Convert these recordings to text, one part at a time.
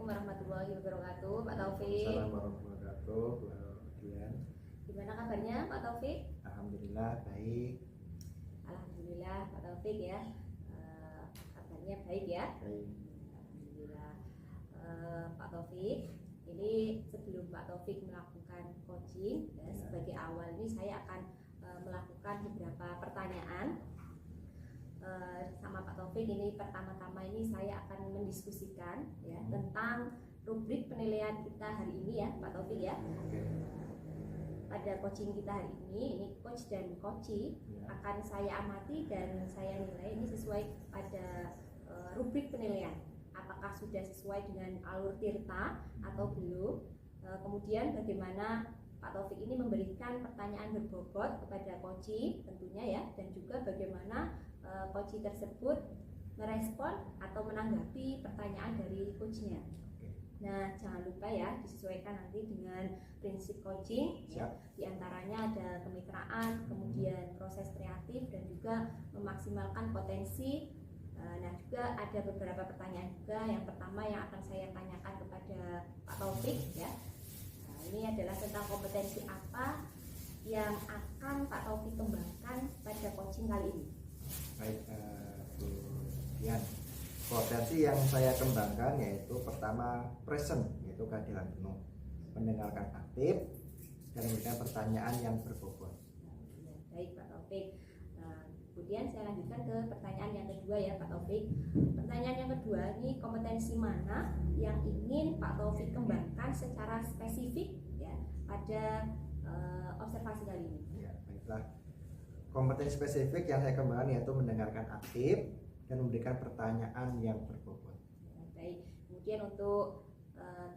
warahmatullahi wabarakatuh, Pak Taufik. Assalamualaikum warahmatullahi wabarakatuh. Gimana kabarnya Pak Taufik? Alhamdulillah baik. Alhamdulillah Pak Taufik ya. Kabarnya baik ya. Baik. Alhamdulillah. Pak Taufik, ini sebelum Pak Taufik melakukan coaching ya, sebagai awal ini saya akan melakukan beberapa pertanyaan sama Pak Taufik. Ini pertama-tama ini saya akan mendiskusikan ya tentang rubrik penilaian kita hari ini ya Pak Taufik ya. Pada coaching kita hari ini coach dan coachee akan saya amati dan saya nilai ini sesuai pada rubrik penilaian. Apakah sudah sesuai dengan alur tirta atau belum? Kemudian bagaimana Pak Taufik ini memberikan pertanyaan berbobot kepada coachee tentunya ya, dan juga bagaimana coachee tersebut merespon atau menanggapi pertanyaan dari coachnya. Nah, jangan lupa ya disesuaikan nanti dengan prinsip coaching ya. Di antaranya ada kemitraan, kemudian proses kreatif dan juga memaksimalkan potensi. Nah, juga ada beberapa pertanyaan juga. Yang pertama yang akan saya tanyakan kepada Pak Taufik ya. Nah, ini adalah tentang kompetensi apa yang akan Pak Taufik kembangkan pada coaching kali ini. Baik, Bu Dian. Potensi yang saya kembangkan yaitu pertama present, yaitu kehadiran penuh, mendengarkan aktif, dan memberikan pertanyaan yang berbobot. Baik Pak Taufik. Kemudian saya lanjutkan ke pertanyaan yang kedua ya Pak Taufik. Pertanyaan yang kedua ini kompetensi mana yang ingin Pak Taufik kembangkan secara spesifik ya pada observasi kali ini? Ya, baiklah. Kompetensi spesifik yang saya kembangkan yaitu mendengarkan aktif dan memberikan pertanyaan yang berbobot. Ya, baik. Kemudian untuk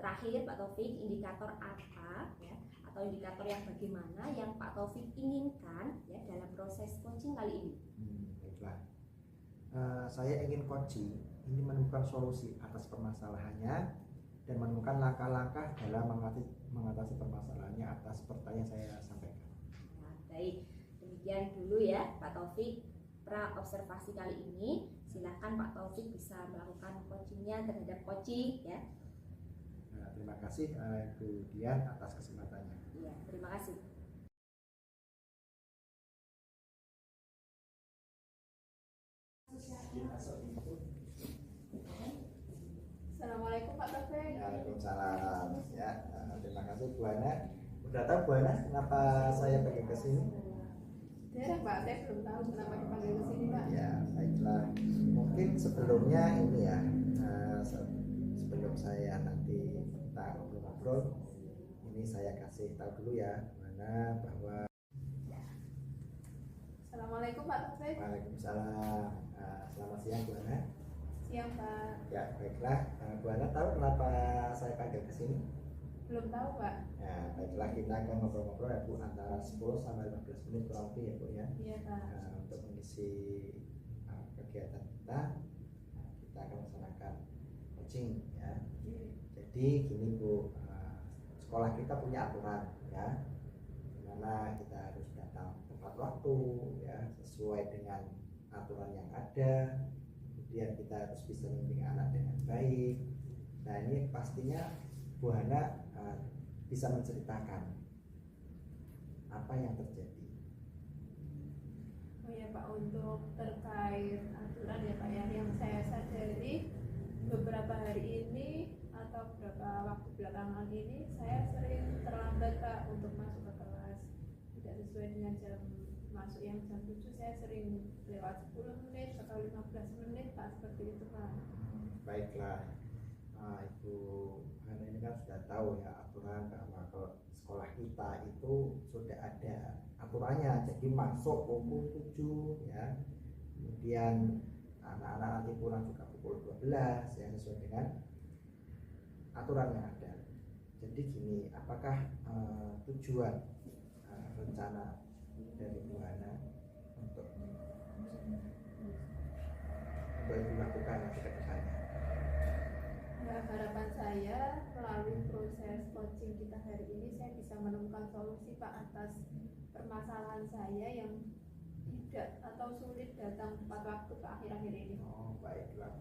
terakhir Pak Taufik, indikator apa ya atau indikator yang bagaimana yang Pak Taufik inginkan ya dalam proses coaching kali ini? Baiklah. Saya ingin coaching ini menemukan solusi atas permasalahannya dan menemukan langkah-langkah dalam mengatasi permasalahannya atas pertanyaan saya sampaikan. Nah, baik. Demikian dulu ya Pak Taufik pra observasi kali ini. Silakan Pak Taufik bisa melakukan coachingnya terhadap coaching ya. Terima kasih Bu Dian atas kesempatannya. Iya, terima kasih. Assalamualaikum Pak Taufik. Waalaikumsalam. Ya, terima kasih Bu Ana. Udah tahu Bu Ana kenapa saya pergi ke sini? Tidak Pak, saya belum tahu kenapa dipanggil ke sini Pak. Ya, baiklah. Mungkin sebelumnya ini ya, sebelum saya nanti kita ngobrol-ngobrol, ini saya kasih tahu dulu ya, mana bahwa. Assalamualaikum Pak Taufik. Waalaikumsalam. Selamat siang Bu Ana. Siang Pak. Ya, baiklah. Bu Ana tahu kenapa saya panggil ke sini? Belum tahu Pak. Ya, baiklah, kita akan ngobrol-ngobrol ya Bu, antara 10 sampai 15 menit kurang lebih ya Bu ya. Iya Pak. Untuk mengisi kegiatan kita, kita akan melaksanakan coaching ya. Jadi gini Bu, sekolah kita punya aturan ya, dimana kita harus datang tepat waktu ya, sesuai dengan aturan yang ada. Kemudian kita harus bisa membimbing anak dengan baik. Nah, ini pastinya Bu Hana bisa menceritakan apa yang terjadi. Oh ya Pak, untuk terkait aturan ya Pak ya, yang saya sadari beberapa hari ini atau beberapa waktu belakangan ini saya sering terlambat Pak untuk masuk ke kelas. Tidak sesuai dengan jam masuk yang jam 7, saya sering lewat 10 menit atau 15 menit Pak, seperti itu Pak. Baiklah, Ibu Hana ini kan sudah tahu ya aturan, bahwa kalau sekolah kita itu sudah ada aturannya. Jadi masuk pukul 7 ya, kemudian anak-anak nanti pulang juga pukul 12 ya, sesuai dengan aturan yang ada. Jadi gini, apakah tujuan rencana dari Bu Hana untuk Ibu lakukan nanti ke depannya? Ya, harapan saya melalui proses coaching kita hari ini saya bisa menemukan solusi Pak atas permasalahan saya yang tidak atau sulit datang tepat waktu ke akhir-akhir ini. Oh, baiklah.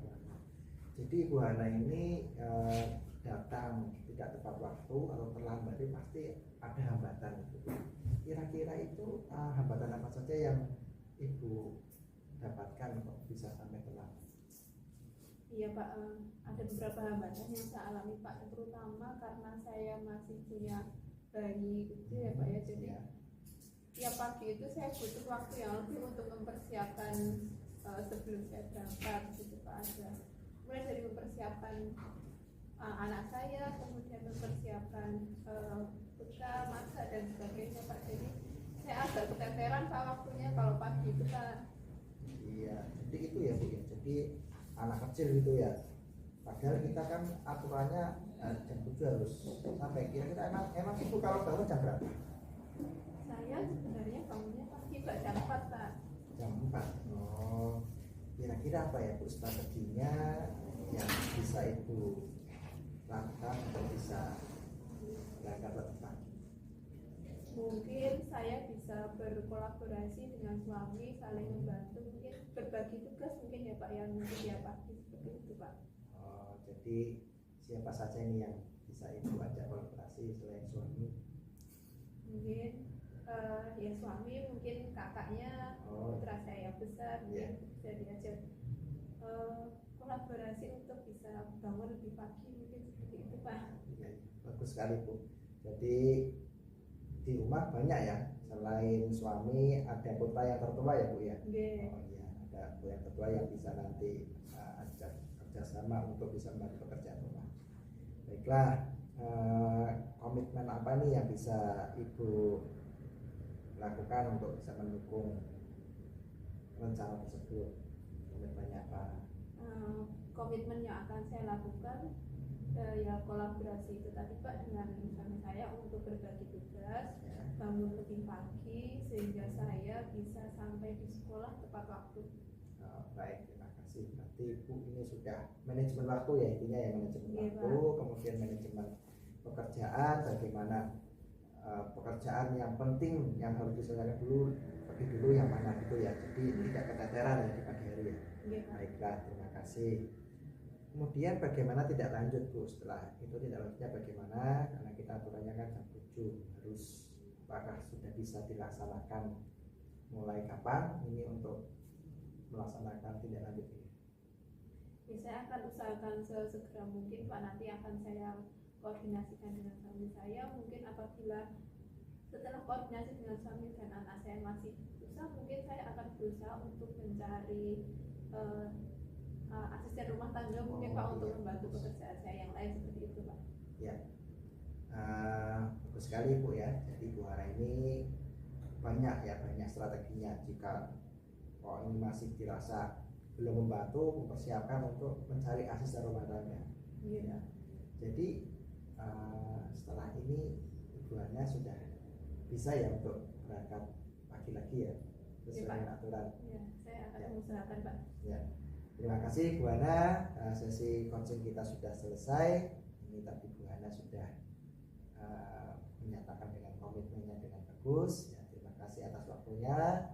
Jadi Bu Hana ini datang tidak tepat waktu atau terlambat itu pasti ada hambatan itu. Kira-kira itu hambatan apa saja yang Ibu dapatkan kok bisa sampai terlambat? Iya Pak, ada beberapa hambatan yang saya alami Pak, terutama karena saya masih punya bayi kecil ya Pak ya. Jadi tiap pagi itu saya butuh waktu yang lebih untuk mempersiapkan sebelum saya berangkat gitu Pak. Ada mulai dari mempersiapkan anak saya, kemudian mempersiapkan bekal, masak dan sebagainya Pak. Jadi saya agak keteteran Pak waktunya kalau pagi itu Pak. Iya, jadi itu ya Bu ya. Jadi anak kecil gitu ya. Padahal kita kan aturannya jam 7 harus sampai. Kira-kira emang Ibu kalau bangun jam berapa? Saya sebenarnya bangunnya pagi Pak, jam 4 Pak. Jam 4. Oh, kira-kira apa ya Bu strateginya yang bisa Ibu lakukan untuk bisa berangkat lebih pagi? Mungkin saya bisa berkolaborasi dengan suami, saling membantu, mungkin berbagi tugas mungkin ya Pak, yang mungkin ya pagi seperti itu Pak. Oh, jadi siapa saja ini yang bisa Ibu ajak kolaborasi selain suami? Mungkin ya suami, mungkin kakaknya, putra saya yang besar, mungkin bisa diajak kolaborasi untuk bisa bangun lebih pagi, mungkin seperti itu Pak. Ya, bagus sekali Bu. Jadi di rumah banyak ya, selain suami ada putra yang tertua ya Bu ya. Oh iya, ada yang tertua yang bisa nanti ajak kerjasama untuk bisa membantu pekerjaan rumah. Baiklah, komitmen apa nih yang bisa Ibu lakukan untuk bisa mendukung rencana tersebut? Komitmennya apa? Komitmen yang akan saya lakukan ya kolaborasi itu tadi Pak dengan suami saya untuk berbagi tugas, bangun lebih pagi sehingga saya bisa sampai di sekolah tepat waktu. Baik, terima kasih. Berarti Ibu ini sudah manajemen waktu ya, intinya ya manajemen waktu, kemudian manajemen pekerjaan, bagaimana pekerjaan yang penting yang harus diselesaikan dulu, pergi dulu yang mana gitu ya. Jadi tidak keteteran ya di pagi hari ya. Baiklah, terima kasih. Kemudian bagaimana tidak lanjut Bu, setelah itu tidak lanjutnya bagaimana, karena kita aturannya kan jam 7 harus, apakah sudah bisa dilaksanakan mulai kapan ini untuk melaksanakan tidak lanjut ini? Ya, saya akan usahakan sesegera mungkin Pak, nanti akan saya koordinasikan dengan suami saya. Mungkin apabila setelah koordinasi dengan suami dan anak saya masih susah, mungkin saya akan berusaha untuk mencari asisten rumah tangga mungkin Pak, untuk membantu pekerjaan saya yang lain seperti itu Pak. Ya, bagus sekali Bu ya. Jadi Bu Hara ini banyak strateginya. Jika ini masih dirasa belum membantu, mempersiapkan untuk mencari asisten rumah tangga. Ya. Jadi setelah ini Ibu Hana sudah bisa ya untuk berangkat pagi lagi ya, sesuai dengan aturan. Ya, saya akan mengusahakan Pak. Ya. Terima kasih Bu Hana, sesi coaching kita sudah selesai. Ini tadi Bu Hana sudah menyatakan dengan komitmennya dengan bagus. Ya, terima kasih atas waktunya.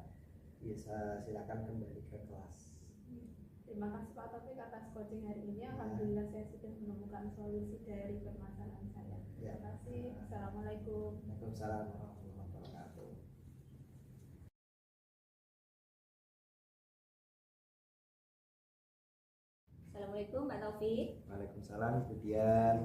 Bisa silakan kembali ke kelas. Terima kasih Pak Taufik atas coaching hari ini. Alhamdulillah saya sudah menemukan solusi dari permasalahan saya. Terima kasih. Assalamualaikum. Waalaikumsalam warahmatullahi wabarakatuh. Assalamualaikum Pak Taufik. Waalaikumsalam Ibu Dian.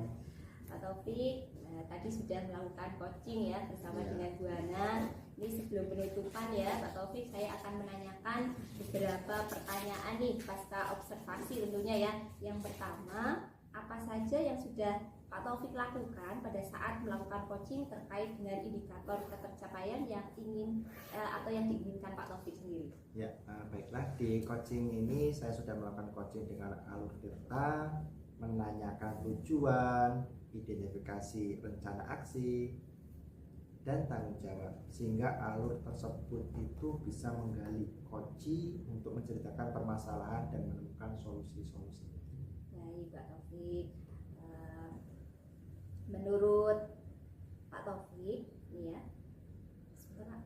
Pak Taufik, tadi sudah melakukan coaching ya bersama dengan Bu Hana. Ini sebelum penutupan ya Pak Taufik, saya akan menanyakan beberapa pertanyaan nih pasca observasi tentunya ya. Yang pertama, apa saja yang sudah Pak Taufik lakukan pada saat melakukan coaching terkait dengan indikator ketercapaian yang ingin atau yang diinginkan Pak Taufik sendiri? Ya, baiklah, di coaching ini saya sudah melakukan coaching dengan alur tirta, menanyakan tujuan, identifikasi rencana aksi, dan tanggung jawab, sehingga alur tersebut itu bisa menggali kunci untuk menceritakan permasalahan dan menemukan solusi-solusi. Baik Pak Taufik, menurut Pak Taufik nih ya, sebentar